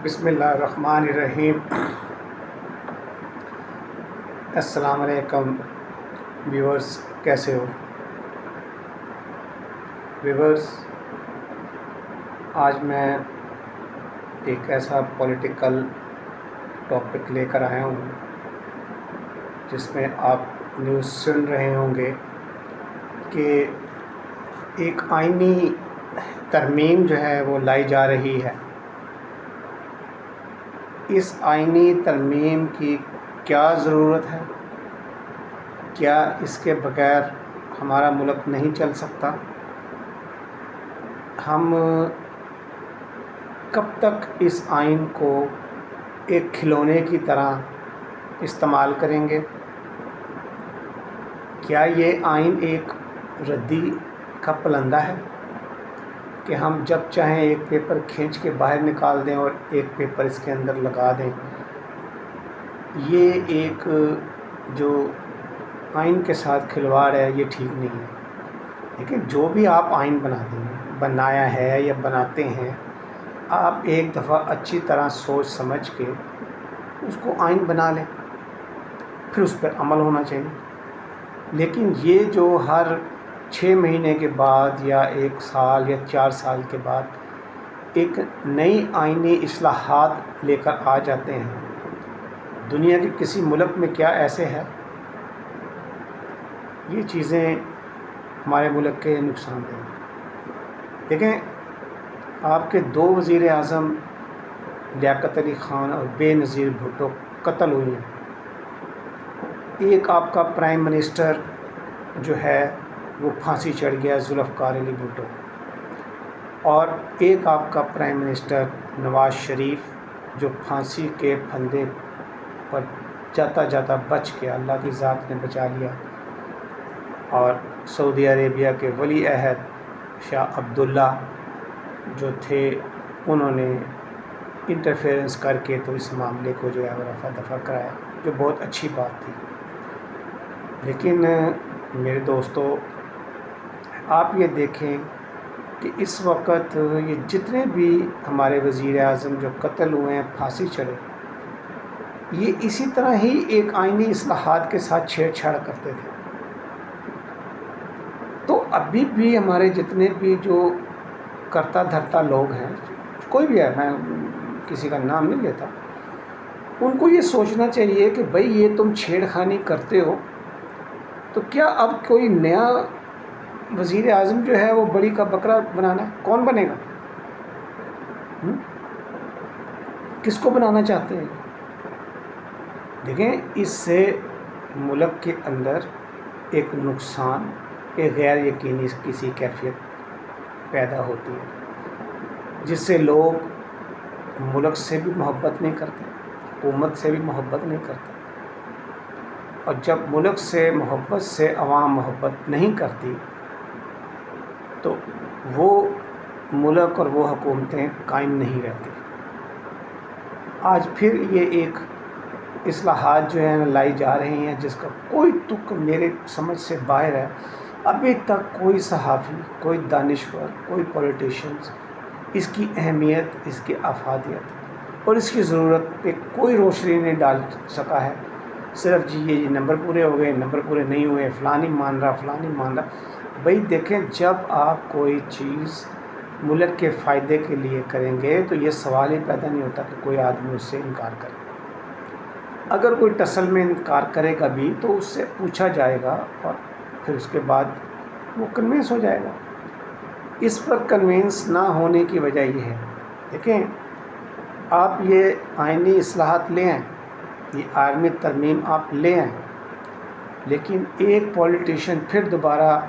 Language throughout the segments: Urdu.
بسم اللہ الرحمن الرحیم۔ السلام علیکم ویورز، کیسے ہو ویورز؟ آج میں ایک ایسا پولیٹیکل ٹاپک لے کر آیا ہوں جس میں آپ نیوز سن رہے ہوں گے کہ ایک آئینی ترمیم جو ہے وہ لائی جا رہی ہے۔ اس آئینی ترمیم کی کیا ضرورت ہے؟ کیا اس کے بغیر ہمارا ملک نہیں چل سکتا؟ ہم کب تک اس آئین کو ایک کھلونے کی طرح استعمال کریں گے؟ کیا یہ آئین ایک ردی کا پلندہ ہے کہ ہم جب چاہیں ایک پیپر کھینچ کے باہر نکال دیں اور ایک پیپر اس کے اندر لگا دیں؟ یہ ایک جو آئین کے ساتھ کھلواڑ ہے، یہ ٹھیک نہیں ہے۔ لیکن جو بھی آپ آئین بنایا ہے یا بناتے ہیں، آپ ایک دفعہ اچھی طرح سوچ سمجھ کے اس کو آئین بنا لیں، پھر اس پر عمل ہونا چاہیے۔ لیکن یہ جو ہر 6 مہینے کے بعد یا 1 سال یا 4 سال کے بعد ایک نئی آئینی اصلاحات لے کر آ جاتے ہیں، دنیا کے کسی ملک میں کیا ایسے ہے؟ یہ چیزیں ہمارے ملک کے نقصان دہ ہیں۔ دیکھیں، آپ کے 2 وزیر اعظم لیاقت علی خان اور بے نظیر بھٹو قتل ہوئی ہیں۔ ایک آپ کا پرائم منسٹر جو ہے وہ پھانسی چڑھ گیا، ذوالفقار علی بھٹو، اور ایک آپ کا پرائم منسٹر نواز شریف جو پھانسی کے پھندے پر جاتا جاتا بچ گیا، اللہ کی ذات نے بچا لیا، اور سعودی عربیہ کے ولی عہد شاہ عبداللہ جو تھے، انہوں نے انٹرفیئرنس کر کے تو اس معاملے کو جو ہے وہ رفع دفع کرایا، جو بہت اچھی بات تھی۔ لیکن میرے دوستو، آپ یہ دیکھیں کہ اس وقت یہ جتنے بھی ہمارے وزیر اعظم جو قتل ہوئے ہیں، پھانسی چڑھے، یہ اسی طرح ہی ایک آئینی اصلاحات کے ساتھ چھیڑ چھاڑ کرتے تھے۔ تو ابھی بھی ہمارے جتنے بھی جو کرتا دھرتا لوگ ہیں، کوئی بھی ہے، میں کسی کا نام نہیں لیتا، ان کو یہ سوچنا چاہیے کہ بھئی یہ تم چھیڑ خانی کرتے ہو تو کیا اب کوئی نیا وزیر اعظم جو ہے وہ بڑی کا بکرا بنانا ہے؟ کون بنے گا؟ کس کو بنانا چاہتے ہیں؟ دیکھیں، اس سے ملک کے اندر ایک نقصان، ایک غیر یقینی کسی کیفیت پیدا ہوتی ہے، جس سے لوگ ملک سے بھی محبت نہیں کرتے، حکومت سے بھی محبت نہیں کرتے، اور جب ملک سے محبت سے عوام محبت نہیں کرتی تو وہ ملک اور وہ حکومتیں قائم نہیں رہتی۔ آج پھر یہ ایک اصلاحات جو ہیں لائی جا رہی ہیں جس کا کوئی تک میرے سمجھ سے باہر ہے۔ ابھی تک کوئی صحافی، کوئی دانشور، کوئی پولیٹیشنز اس کی اہمیت، اس کی افادیت اور اس کی ضرورت پہ کوئی روشنی نہیں ڈال سکا ہے۔ صرف جی یہ نمبر پورے ہو گئے، نمبر پورے نہیں ہوئے، فلاں نہیں مان رہا، فلاں نہیں مان رہا۔ بھئی دیکھیں، جب آپ کوئی چیز ملک کے فائدے کے لیے کریں گے تو یہ سوال ہی پیدا نہیں ہوتا کہ کوئی آدمی اس سے انکار کرے۔ اگر کوئی ٹسل میں انکار کرے گا بھی تو اس سے پوچھا جائے گا اور پھر اس کے بعد وہ کنوینس ہو جائے گا۔ اس پر کنوینس نہ ہونے کی وجہ یہ ہے، دیکھیں، آپ یہ آئینی اصلاحات لے آئیں، یہ آئینی ترمیم آپ لے آئیں، لیکن ایک پولیٹیشین پھر دوبارہ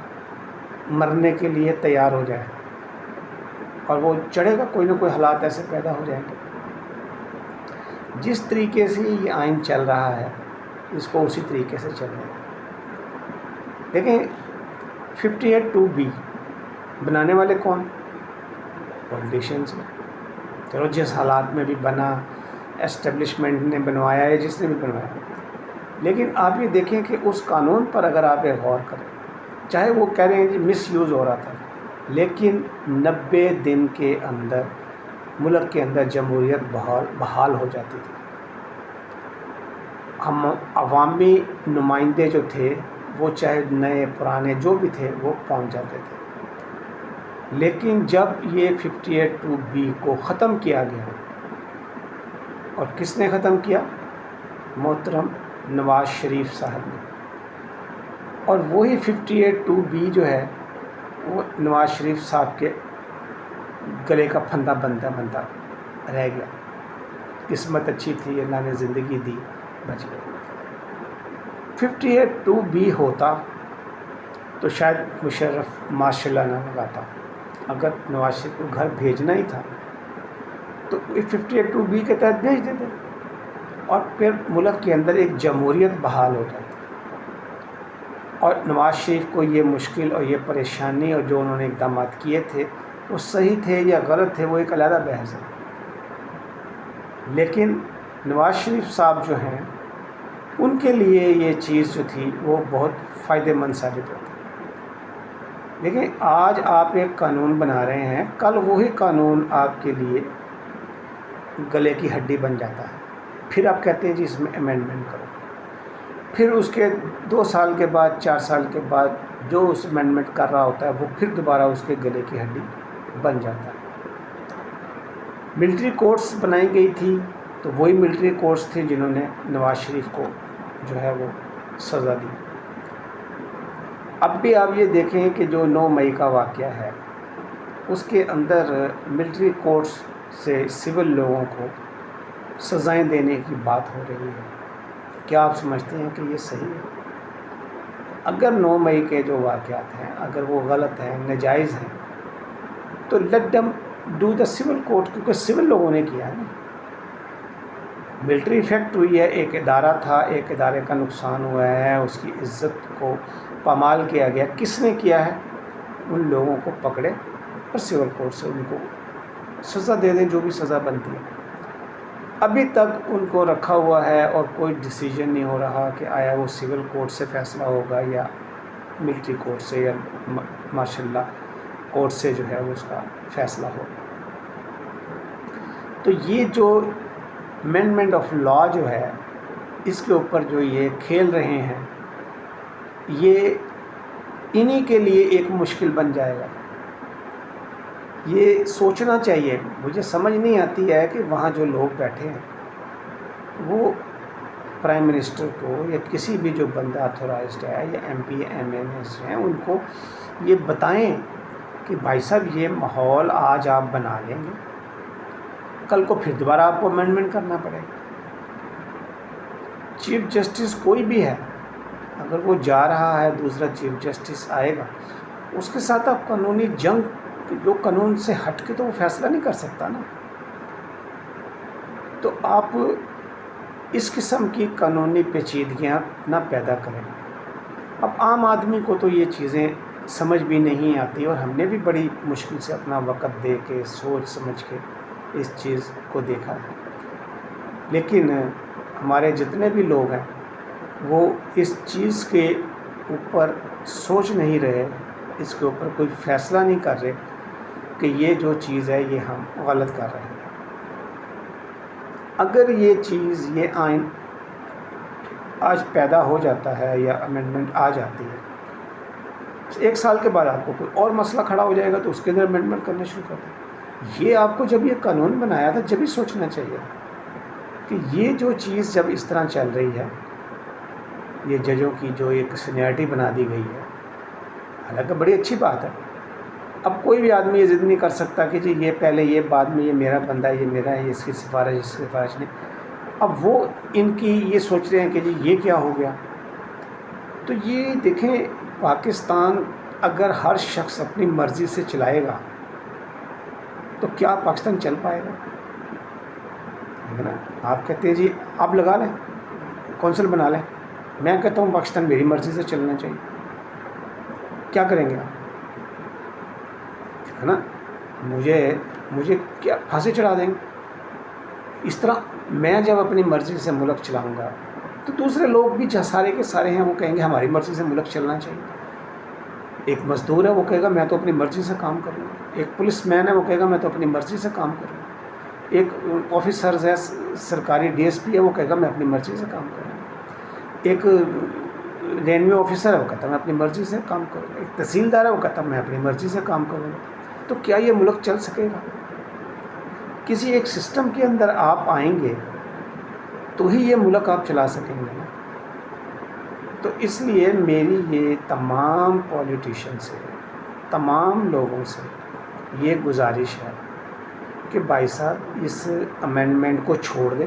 مرنے کے لیے تیار ہو جائے اور وہ چڑھے گا، کوئی نہ کوئی حالات ایسے پیدا ہو جائیں گے۔ جس طریقے سے یہ آئین چل رہا ہے اس کو اسی طریقے سے چلنے دیں۔ دیکھیں، 58(2)B بنانے والے کون؟ پولیٹیشینز ہیں۔ چلو جس حالات میں بھی بنا، اسٹیبلشمنٹ نے بنوایا ہے، جس نے بھی بنوایا، لیکن آپ یہ دیکھیں کہ اس قانون پر اگر آپ ایک غور کریں، چاہے وہ کہہ رہے ہیں کہ مس یوز ہو رہا تھا، لیکن 90 دن کے اندر ملک کے اندر جمہوریت بحال ہو جاتی تھی. ہم عوامی نمائندے جو تھے وہ چاہے نئے پرانے جو بھی تھے وہ پہنچ جاتے تھے. لیکن جب یہ 58(2)B کو ختم کیا گیا، اور کس نے ختم کیا؟ محترم نواز شریف صاحب نے. اور وہی 58(2)B جو ہے وہ نواز شریف صاحب کے گلے کا پھندا بنتا رہ گیا. قسمت اچھی تھی، اللہ نے زندگی دی، بچ گئے. 58(2)B ہوتا تو شاید مشرف ماشاء اللہ نہ لگاتا. اگر نواز شریف کو گھر بھیجنا ہی تھا تو 58(2)B کے تحت بھیج دیتے، اور پھر ملک کے اندر ایک جمہوریت بحال ہو جاتی. اور نواز شریف کو یہ مشکل اور یہ پریشانی اور جو انہوں نے اقدامات کیے تھے وہ صحیح تھے یا غلط تھے، وہ ایک علیحدہ بحث ہے. لیکن نواز شریف صاحب جو ہیں ان کے لیے یہ چیز جو تھی وہ بہت فائدہ مند ثابت ہوتی. لیکن آج آپ ایک قانون بنا رہے ہیں، کل وہی قانون آپ کے لیے گلے کی ہڈی بن جاتا ہے. پھر آپ کہتے ہیں جی اس میں امینڈمنٹ کرو. پھر اس کے 2 سال کے بعد 4 سال کے بعد جو اس امینڈمنٹ کر رہا ہوتا ہے وہ پھر دوبارہ اس کے گلے کی ہڈی بن جاتا ہے. ملٹری کورٹس بنائی گئی تھی تو وہی ملٹری کورٹس تھے جنہوں نے نواز شریف کو جو ہے وہ سزا دی. اب بھی آپ یہ دیکھیں کہ جو 9 مئی کا واقعہ ہے اس کے اندر ملٹری کورٹس سے سول لوگوں کو سزائیں دینے کی بات ہو رہی ہے. کیا آپ سمجھتے ہیں کہ یہ صحیح ہے؟ اگر 9 مئی کے جو واقعات ہیں اگر وہ غلط ہیں، ناجائز ہیں، تو let them do the civil court, کیونکہ سول لوگوں نے کیا ہے نا. ملٹری افیکٹ ہوئی ہے، ایک ادارہ تھا، ایک ادارے کا نقصان ہوا ہے، اس کی عزت کو پامال کیا گیا. کس نے کیا ہے؟ ان لوگوں کو پکڑے اور سول کورٹ سے ان کو سزا دے دیں جو بھی سزا بنتی ہے. ابھی تک ان کو رکھا ہوا ہے اور کوئی ڈیسیجن نہیں ہو رہا کہ آیا وہ سول کورٹ سے فیصلہ ہوگا یا ملٹری کورٹ سے یا ماشاء اللہ کورٹ سے جو ہے وہ اس کا فیصلہ ہوگا. تو یہ جو امینڈمنٹ آف لا جو ہے اس کے اوپر جو یہ کھیل رہے ہیں یہ انہی کے لیے ایک مشکل بن جائے گا. یہ سوچنا چاہیے. مجھے سمجھ نہیں آتی ہے کہ وہاں جو لوگ بیٹھے ہیں وہ پرائم منسٹر کو یا کسی بھی جو بندہ اتھورائزڈ ہے یا M P M N S ہیں ان کو یہ بتائیں کہ بھائی صاحب یہ ماحول آج آپ بنا لیں گے، کل کو پھر دوبارہ آپ کو امینڈمنٹ کرنا پڑے گا. چیف جسٹس کوئی بھی ہے، اگر وہ جا رہا ہے دوسرا چیف جسٹس آئے گا، اس کے ساتھ آپ قانونی جنگ جو قانون سے ہٹ کے تو وہ فیصلہ نہیں کر سکتا نا. تو آپ اس قسم کی قانونی پیچیدگیاں نہ پیدا کریں. اب عام آدمی کو تو یہ چیزیں سمجھ بھی نہیں آتی، اور ہم نے بھی بڑی مشکل سے اپنا وقت دے کے سوچ سمجھ کے اس چیز کو دیکھا ہے. لیکن ہمارے جتنے بھی لوگ ہیں وہ اس چیز کے اوپر سوچ نہیں رہے، اس کے اوپر کوئی فیصلہ نہیں کر رہے کہ یہ جو چیز ہے یہ ہم غلط کر رہے ہیں. اگر یہ چیز یہ آئین آج پیدا ہو جاتا ہے یا امینڈمنٹ آ جاتی ہے، 1 سال کے بعد آپ کو کوئی اور مسئلہ کھڑا ہو جائے گا تو اس کے اندر امینڈمنٹ کرنا شروع کر دیں. یہ آپ کو جب یہ قانون بنایا تھا جب ہی سوچنا چاہیے کہ یہ جو چیز جب اس طرح چل رہی ہے، یہ ججوں کی جو ایک سینیارٹی بنا دی گئی ہے، حالانکہ بڑی اچھی بات ہے. اب کوئی بھی آدمی یہ ضد نہیں کر سکتا کہ جی یہ پہلے یہ بعد میں یہ میرا بندہ ہے، یہ میرا ہے، اس کی سفارش نہیں. اب وہ ان کی یہ سوچ رہے ہیں کہ جی یہ کیا ہو گیا. تو یہ دیکھیں پاکستان اگر ہر شخص اپنی مرضی سے چلائے گا تو کیا پاکستان چل پائے گا؟ آپ کہتے ہیں جی آپ لگا لیں، کونسل بنا لیں. میں کہتا ہوں پاکستان میری مرضی سے چلنا چاہیے. کیا کریں گے آپ؟ ہے نا، مجھے کیا پھانسی چڑھا دیں گے؟ اس طرح میں جب اپنی مرضی سے ملک چلاؤں گا تو دوسرے لوگ بھی سارے کے سارے ہیں وہ کہیں گے ہماری مرضی سے ملک چلنا چاہیے. ایک مزدور ہے وہ کہے گا میں تو اپنی مرضی سے کام کروں گا. ایک پولیس مین ہے وہ کہے گا میں تو اپنی مرضی سے کام کروں گا. ایک آفیسر ہے سرکاری DSP ہے، وہ کہے گا میں اپنی مرضی سے کام کروں. ایک رینوے آفیسر ہے، وہ کہتا ہے میں اپنی مرضی سے کام کروں. ایک تحصیلدار ہے، وہ کہتا ہے میں اپنی مرضی سے کام کروں. تو کیا یہ ملک چل سکے گا؟ کسی ایک سسٹم کے اندر آپ آئیں گے تو ہی یہ ملک آپ چلا سکیں گے. تو اس لیے میری یہ تمام پولیٹیشین سے، تمام لوگوں سے یہ گزارش ہے کہ بھائی صاحب اس امینڈمنٹ کو چھوڑ دیں،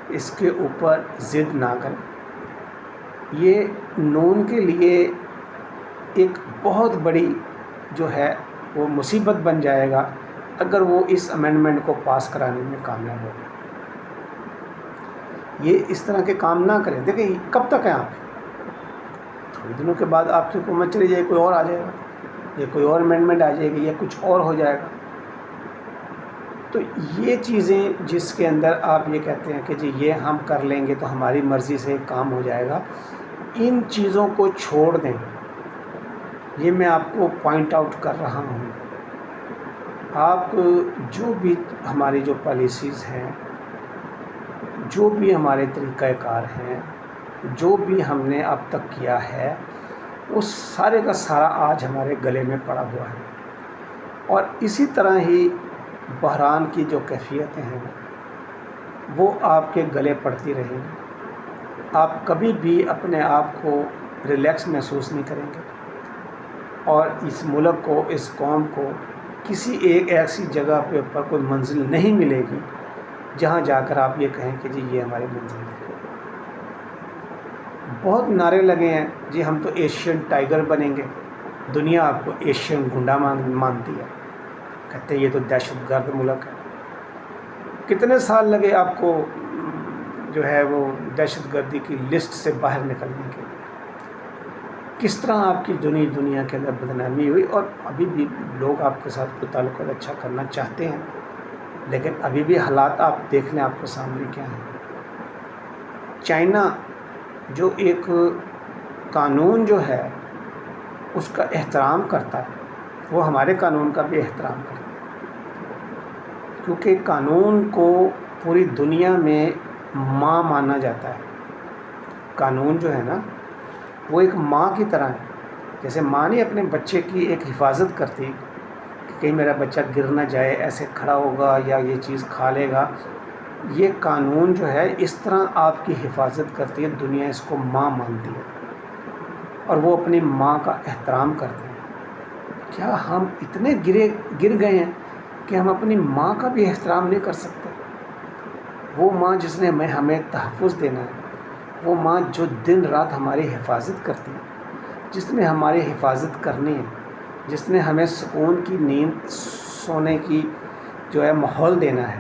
اس کے اوپر ضد نہ کریں. یہ نون کے لیے ایک بہت بڑی جو ہے وہ مصیبت بن جائے گا اگر وہ اس امینڈمنٹ کو پاس کرانے میں کامیاب ہو. یہ اس طرح کے کام نہ کریں. دیکھیں کب تک ہیں آپ؟ تھوڑے دنوں کے بعد آپ کی حکومت چلی جائے، کوئی اور آ جائے گا، یا کوئی اور امینڈمنٹ آ جائے گی، یا کچھ اور ہو جائے گا. تو یہ چیزیں جس کے اندر آپ یہ کہتے ہیں کہ جی یہ ہم کر لیں گے تو ہماری مرضی سے کام ہو جائے گا، ان چیزوں کو چھوڑ دیں. یہ میں آپ کو پوائنٹ آؤٹ کر رہا ہوں. آپ جو بھی ہماری جو پالیسیز ہیں، جو بھی ہمارے طریقہ کار ہیں، جو بھی ہم نے اب تک کیا ہے، وہ سارے کا سارا آج ہمارے گلے میں پڑا ہوا ہے. اور اسی طرح ہی بحران کی جو کیفیتیں ہیں وہ آپ کے گلے پڑتی رہیں گی. آپ کبھی بھی اپنے آپ کو ریلیکس محسوس نہیں کریں گے، اور اس ملک کو، اس قوم کو کسی ایک ایسی جگہ پہ اوپر کوئی منزل نہیں ملے گی جہاں جا کر آپ یہ کہیں کہ جی یہ ہماری منزل ہے. بہت نعرے لگے ہیں جی ہم تو ایشین ٹائیگر بنیں گے، دنیا آپ کو ایشین گنڈا مانتی ہے، کہتے ہیں یہ تو دہشت گرد ملک ہے. کتنے سال لگے آپ کو جو ہے وہ دہشت گردی کی لسٹ سے باہر نکلنے کے لیے؟ کس طرح آپ کی دنیا کے اندر بدنامی ہوئی. اور ابھی بھی لوگ آپ کے ساتھ کوئی تعلقات اچھا کرنا چاہتے ہیں، لیکن ابھی بھی حالات آپ دیکھ لیں آپ کے سامنے کیا ہیں. چائنا جو ایک قانون جو ہے اس کا احترام کرتا ہے، وہ ہمارے قانون کا بھی احترام کرتا ہے، کیونکہ قانون کو پوری دنیا میں ماں مانا جاتا ہے. قانون جو ہے نا وہ ایک ماں کی طرح ہے. جیسے ماں نہیں اپنے بچے کی ایک حفاظت کرتی کہ کہیں میرا بچہ گر نہ جائے، ایسے کھڑا ہوگا یا یہ چیز کھا لے گا، یہ قانون جو ہے اس طرح آپ کی حفاظت کرتی ہے. دنیا اس کو ماں مانتی ہے اور وہ اپنی ماں کا احترام کرتے ہیں. کیا ہم اتنے گر گئے ہیں کہ ہم اپنی ماں کا بھی احترام نہیں کر سکتے؟ وہ ماں جس نے ہمیں تحفظ دینا ہے، وہ ماں جو دن رات ہماری حفاظت کرتی ہے، جس نے ہماری حفاظت کرنی ہے، جس نے ہمیں سکون کی نیند سونے کی جو ہے ماحول دینا ہے،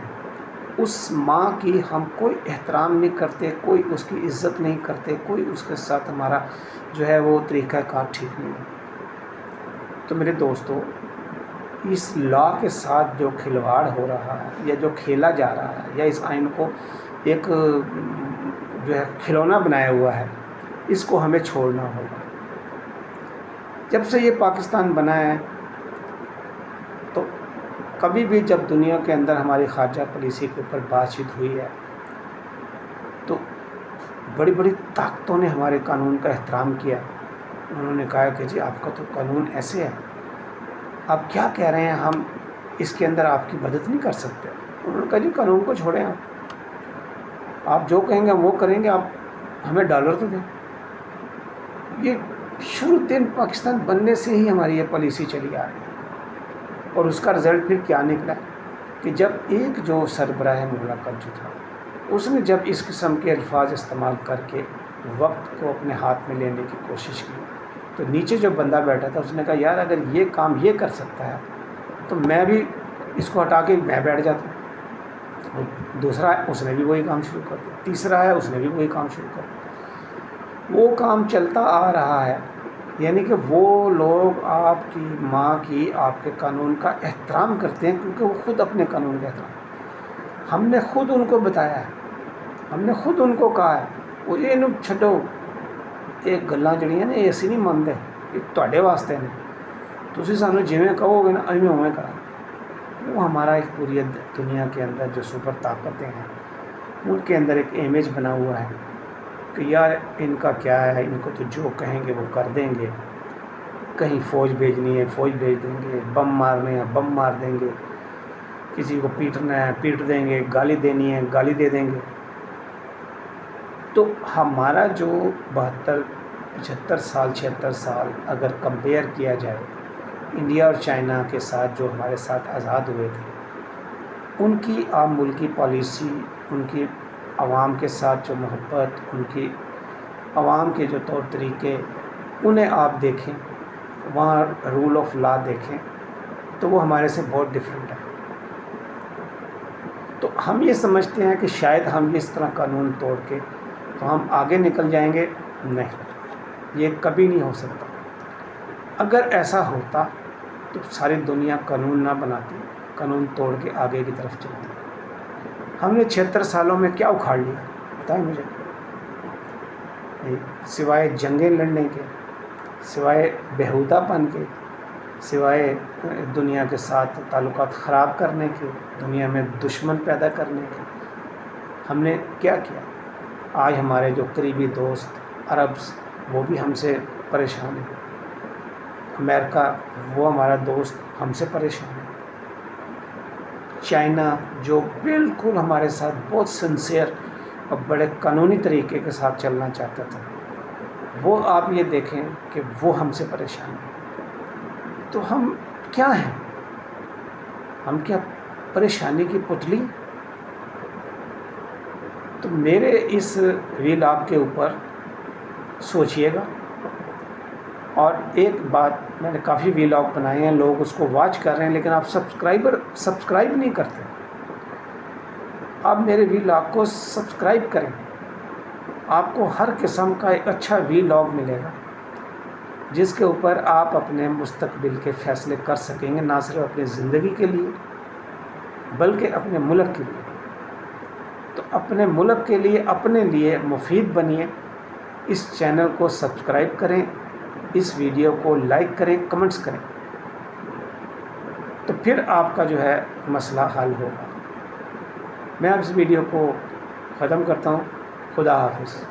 اس ماں کی ہم کوئی احترام نہیں کرتے، کوئی اس کی عزت نہیں کرتے، کوئی اس کے ساتھ ہمارا جو ہے وہ طریقہ کار ٹھیک نہیں ہے. تو میرے دوستو، اس لا کے ساتھ جو کھلواڑ ہو رہا ہے یا جو کھیلا جا رہا ہے، یا اس آئین کو ایک جو ہے کھلونا بنایا ہوا ہے، اس کو ہمیں چھوڑنا ہوگا. جب سے یہ پاکستان بنا ہے تو کبھی بھی جب دنیا کے اندر ہماری خارجہ پالیسی کے اوپر بات چیت ہوئی ہے تو بڑی بڑی طاقتوں نے ہمارے قانون کا احترام کیا. انہوں نے کہا کہ جی آپ کا تو قانون ایسے ہے، آپ کیا کہہ رہے ہیں، ہم اس کے اندر آپ کی مدد نہیں کر سکتے. انہوں نے کہا جی قانون کو چھوڑیں، آپ جو کہیں گے وہ کریں گے، آپ ہمیں ڈالر تو دیں. یہ شروع دن پاکستان بننے سے ہی ہماری یہ پالیسی چلی آ رہی ہے. اور اس کا رزلٹ پھر کیا نکلا کہ جب ایک جو سربراہ مملکت جو تھا اس نے جب اس قسم کے الفاظ استعمال کر کے وقت کو اپنے ہاتھ میں لینے کی کوشش کی، تو نیچے جو بندہ بیٹھا تھا اس نے کہا یار اگر یہ کام یہ کر سکتا ہے تو میں بھی اس کو ہٹا کے میں بیٹھ جاتا ہوں. دوسرا ہے اس نے بھی وہی کام شروع کر دیا، تیسرا ہے اس نے بھی وہی کام شروع کر دیا. وہ کام چلتا آ رہا ہے. یعنی کہ وہ لوگ آپ کی ماں کی، آپ کے قانون کا احترام کرتے ہیں کیونکہ وہ خود اپنے قانون کا احترام. ہم نے خود ان کو بتایا ہے، ہم نے خود ان کو کہا ہے وہ یہ چھڈو، ایک گلاں جڑیاں نے یہ اسی نہیں منتے، یہ تواڈے واسطے نے، تسی سانوں جویں کہو گے نا اویں کراں. وہ ہمارا ایک پوری دنیا کے اندر جو سپر طاقتیں ہیں ان کے اندر ایک امیج بنا ہوا ہے کہ یار ان کا کیا ہے، ان کو تو جو کہیں گے وہ کر دیں گے، کہیں فوج بھیجنی ہے فوج بھیج دیں گے، بم مارنے ہیں بم مار دیں گے، کسی کو پیٹنا ہے پیٹ دیں گے، گالی دینی ہے گالی دے دیں گے۔ تو ہمارا جو 76 سال اگر کمپیئر کیا جائے انڈیا اور چائنا کے ساتھ جو ہمارے ساتھ آزاد ہوئے تھے، ان کی عام ملکی پالیسی، ان کی عوام کے ساتھ جو محبت، ان کی عوام کے جو طور طریقے، انہیں آپ دیکھیں، وہاں رول آف لا دیکھیں تو وہ ہمارے سے بہت ڈفرینٹ ہے۔ تو ہم یہ سمجھتے ہیں کہ شاید ہم اس طرح قانون توڑ کے تو ہم آگے نکل جائیں گے، نہیں، یہ کبھی نہیں ہو سکتا۔ اگر ایسا ہوتا تو ساری دنیا قانون نہ بناتی، قانون توڑ کے آگے کی طرف چلتی۔ ہم نے 76 سالوں میں کیا اکھاڑ لیا بتائیں مجھے؟ سوائے جنگیں لڑنے کے، سوائے بیہودہ پن کے، سوائے دنیا کے ساتھ تعلقات خراب کرنے کے، دنیا میں دشمن پیدا کرنے کے، ہم نے کیا کیا؟ آج ہمارے جو قریبی دوست عربس وہ بھی ہم سے پریشان ہیں، امریکہ وہ ہمارا دوست ہم سے پریشان ہے، چائنا جو بالکل ہمارے ساتھ بہت سنسیئر اور بڑے قانونی طریقے کے ساتھ چلنا چاہتا تھا، وہ آپ یہ دیکھیں کہ وہ ہم سے پریشان ہیں۔ تو ہم کیا ہیں؟ ہم کیا پریشانی کی پتلی؟ تو میرے اس ویلاگ کے اوپر سوچئے گا۔ اور ایک بات، میں نے کافی ویلاگ بنائے ہیں، لوگ اس کو واچ کر رہے ہیں، لیکن آپ سبسکرائب نہیں کرتے۔ آپ میرے ویلاگ کو سبسکرائب کریں، آپ کو ہر قسم کا ایک اچھا ویلاگ ملے گا جس کے اوپر آپ اپنے مستقبل کے فیصلے کر سکیں گے، نہ صرف اپنی زندگی کے لیے بلکہ اپنے ملک کے لیے۔ تو اپنے ملک کے لیے، اپنے لیے مفید بنیے۔ اس چینل کو سبسکرائب کریں، اس ویڈیو کو لائک کریں، کمنٹس کریں، تو پھر آپ کا جو ہے مسئلہ حل ہوگا۔ میں اب اس ویڈیو کو ختم کرتا ہوں۔ خدا حافظ۔